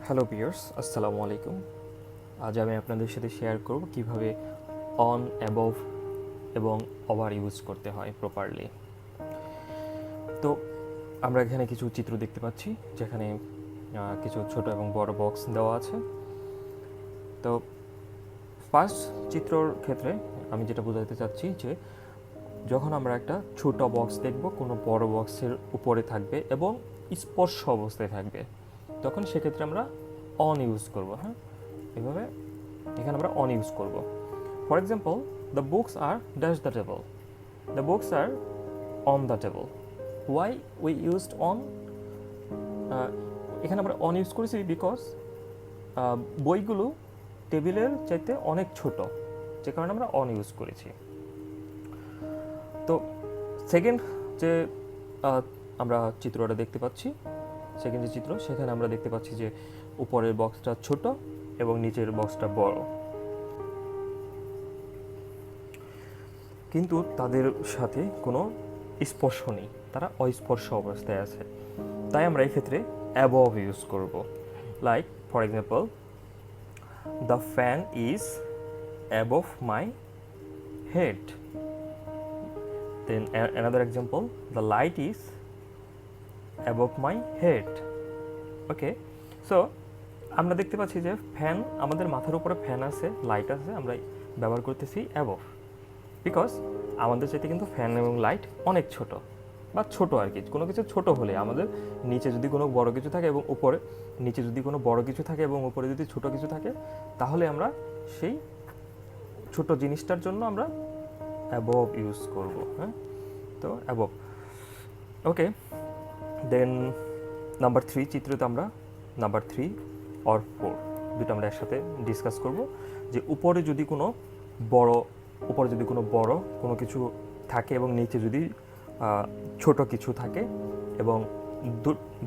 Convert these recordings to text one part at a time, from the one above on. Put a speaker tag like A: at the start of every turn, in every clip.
A: Hello viewers, আসসালামু আলাইকুম। আজ আমি আপনাদের সাথে শেয়ার করব কিভাবে অন, অ্যাবভ এবং ওভার ইউজ করতে হয় প্রপারলি। তো আমরা এখানে কিছু চিত্র দেখতে পাচ্ছি, যেখানে কিছু ছোট এবং বড় বক্স দেওয়া আছে। তো ফার্স্ট চিত্রর ক্ষেত্রে আমি যেটা বোঝাতে চাচ্ছি যে যখন আমরা একটা ছোট বক্স দেখব, কোনো বড় বক্সের উপরে থাকবে এবং স্পর্শ অবস্থায় থাকবে, তখন সেক্ষেত্রে আমরা অন ইউজ করব। হ্যাঁ, এভাবে এখানে আমরা অন ইউজ করব। For example, the books are dash the table, the books are on the table. Why we used on? এখানে আমরা অন ইউজ করেছি বিকজ বইগুলো টেবিলের চাইতে অনেক ছোট, যে কারণে আমরা অন ইউজ করেছি। তো সেকেন্ড যে আমরা চিত্রটা দেখতে পাচ্ছি, সেকেন্ড যে চিত্র, সেখানে আমরা দেখতে পাচ্ছি যে উপরের বক্সটা ছোট এবং নিচের বক্সটা বড়, কিন্তু তাদের সাথে কোনো স্পর্শ নেই, তারা অস্পর্শ অবস্থায় আছে। তাই আমরা এই ক্ষেত্রে অ্যাবভ ইউজ করব। Like for example, the fan is above my head. Then another example, the light is above my head. Okay, so আমরা দেখতে পাচ্ছি যে ফ্যান, আমাদের মাথার উপরে ফ্যান আছে, লাইট আছে, আমরা ব্যবহার করতেছি অ্যাবভ, বিকজ আমাদের চাইতে কিন্তু ফ্যান এবং লাইট অনেক ছোট, বা ছোট আর কি। কোনো কিছু ছোট হলে আমাদের নিচে যদি কোনো বড় কিছু থাকে এবং উপরে, নিচে যদি কোনো বড় কিছু থাকে এবং উপরে যদি ছোট কিছু থাকে, তাহলে আমরা সেই ছোট জিনিসটার জন্য আমরা অ্যাবভ ইউজ করব। হ্যাঁ, তো অ্যাবভ। ওকে, দেন নাম্বার 3 চিত্রতে আমরা নাম্বার 3 অর 4 দুটো আমরা একসাথে ডিসকাস করব। যে উপরে যদি কোনো বড় কোনো কিছু থাকে এবং নিচে যদি ছোট কিছু থাকে, এবং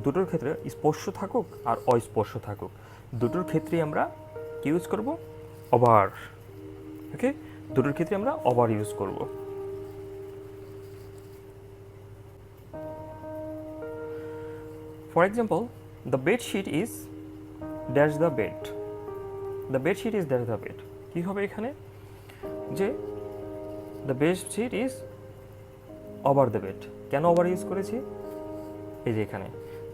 A: দুটোর ক্ষেত্রে স্পর্শ থাকুক আর অস্পর্শ থাকুক, দুটোর ক্ষেত্রেই আমরা কি ইউজ করব? ওভার। ওকে, দুটোর ক্ষেত্রে আমরা ওভার ইউজ করব। For example, the bedsheet is dash the bed. The bedsheet is dash the bed. কী হবে এখানে? যে the bedsheet is over the bed. কেন ওভার ইউজ করেছি? এই যে এখানে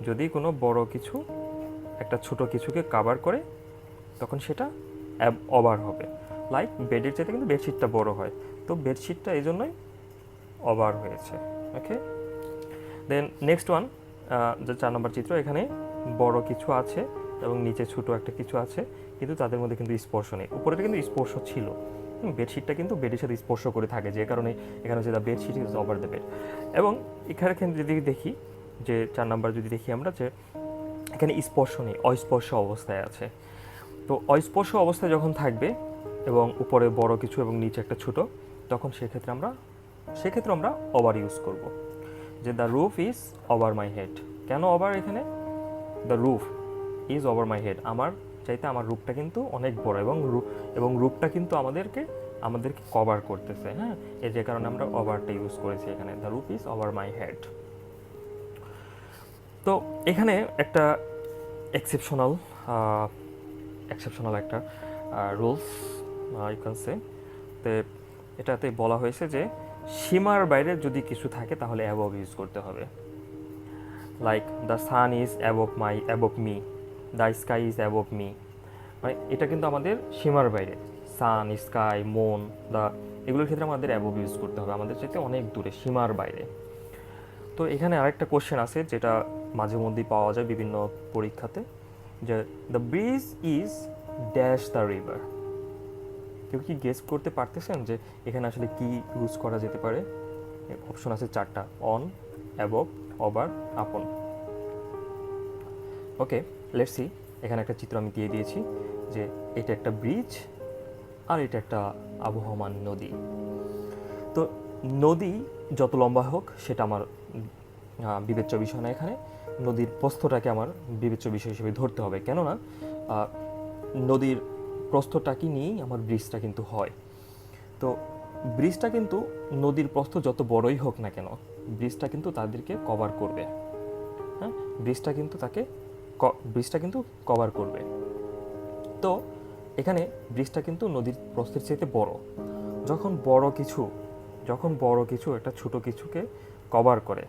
A: যদি কোনো বড় কিছু একটা ছোট কিছুকে কাভার করে, তখন সেটা ওভার হবে। লাইক বেডের চাইতে কিন্তু বেডশিটটা বড় হয়, তো বেডশিটটা এই জন্যই ওভার হয়েছে। ওকে, দেন নেক্সট ওয়ান, যে 4 নম্বর চিত্র, এখানে বড় কিছু আছে এবং নিচে ছোট একটা কিছু আছে, কিন্তু তাদের মধ্যে কিন্তু স্পর্শ নেই। উপরেটা কিন্তু স্পর্শ ছিল, বেডশিটটা কিন্তু বেডের সাথে স্পর্শ করে থাকে, যে কারণে এখানে হচ্ছে the bedsheet is over the bed. এবং এখানে যদি দেখি যে 4 নাম্বার যদি দেখি আমরা, যে এখানে স্পর্শ নেই, অস্পর্শ অবস্থায় আছে। তো অস্পর্শ অবস্থায় যখন থাকবে এবং উপরে বড় কিছু এবং নিচে একটা ছোট, তখন সেক্ষেত্রে আমরা ওভার ইউজ করব। যে the roof is over my head. কেন ওভার এখানে? The roof is over my head, আমার চাইতে আমার রুফটা কিন্তু অনেক বড়, এবং রুফটা কিন্তু আমাদেরকে কভার করতেছে। হ্যাঁ, এর যে কারণে আমরা ওভারটা ইউজ করেছি এখানে, the roof is over my head. তো এখানে একটা এক্সেপশনাল একটা রুলস ইউ ক্যান সে, তো এটাতে বলা হয়েছে যে সীমার বাইরে যদি কিছু থাকে তাহলে অ্যাবভ ইউজ করতে হবে। Like the sun is above me, the sky is above me. মানে এটা কিন্তু আমাদের সীমার বাইরে। সান, স্কাই, মুন, এগুলোর ক্ষেত্রে আমাদের অ্যাবভ ইউজ করতে হবে, আমাদের চাইতে অনেক দূরে, সীমার বাইরে। তো এখানে আরেকটা কোশ্চেন আছে যেটা মাঝে মধ্যেই পাওয়া যায় বিভিন্ন পরীক্ষাতে, যে the bridge is dash the river. কেউ কি গেস করতে পারতেছেন যে এখানে আসলে কি ইউজ করা যেতে পারে? অপশন আছে 4টা: অন, অ্যাবভ, ওভার, আপন। ওকে, লেটস সি। এখানে একটা চিত্র আমি দিয়ে দিয়েছি, যে এটা একটা ব্রিজ আর এটা একটা আবহমান নদী। তো নদী যত লম্বা হোক সেটা আমার বিবেচ্য বিষয় না। এখানে নদীর প্রস্থটাকে আমার বিবেচ্য বিষয় হিসেবে ধরতে হবে, কেননা নদীর প্রস্থটাকে নিয়েই আমার ব্রিজটা কিন্তু হয়। তো ব্রিজটা কিন্তু, নদীর প্রস্থ যত বড়ই হোক না কেন, ব্রিজটা কিন্তু তাদেরকে কভার করবে। হ্যাঁ, ব্রিজটা কিন্তু তাকে ব্রিজটা কিন্তু কভার করবে। তো এখানে ব্রিজটা কিন্তু নদীর প্রস্থের চাইতে বড়। যখন বড় কিছু একটা ছোট কিছুকে কভার করে,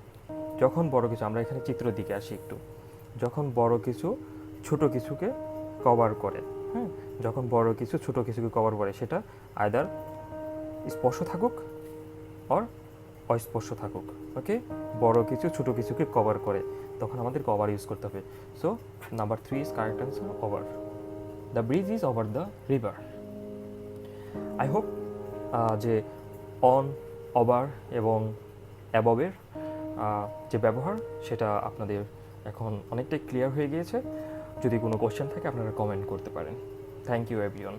A: যখন বড় কিছু, আমরা এখানে চিত্রের দিকে আসি একটু, যখন বড় কিছু ছোট কিছুকে কভার করে, হ্যাঁ, যখন বড় কিছু ছোট কিছুকে কভার করে, সেটা আইদার স্পর্শ থাকুক অর অস্পর্শ থাকুক। ওকে, বড় কিছু ছোট কিছুকে কভার করে, তখন আমাদের কভার ইউজ করতে হবে। So number 3 is correct answer, over. The bridge is over the river. I hope যে অন, ওভার এবং অ্যাবভের যে ব্যবহার সেটা আপনাদের এখন অনেকটাই ক্লিয়ার হয়ে গিয়েছে। যদি কোনো কোশ্চেন থাকে আপনারা কমেন্ট করতে পারেন। Thank you everyone.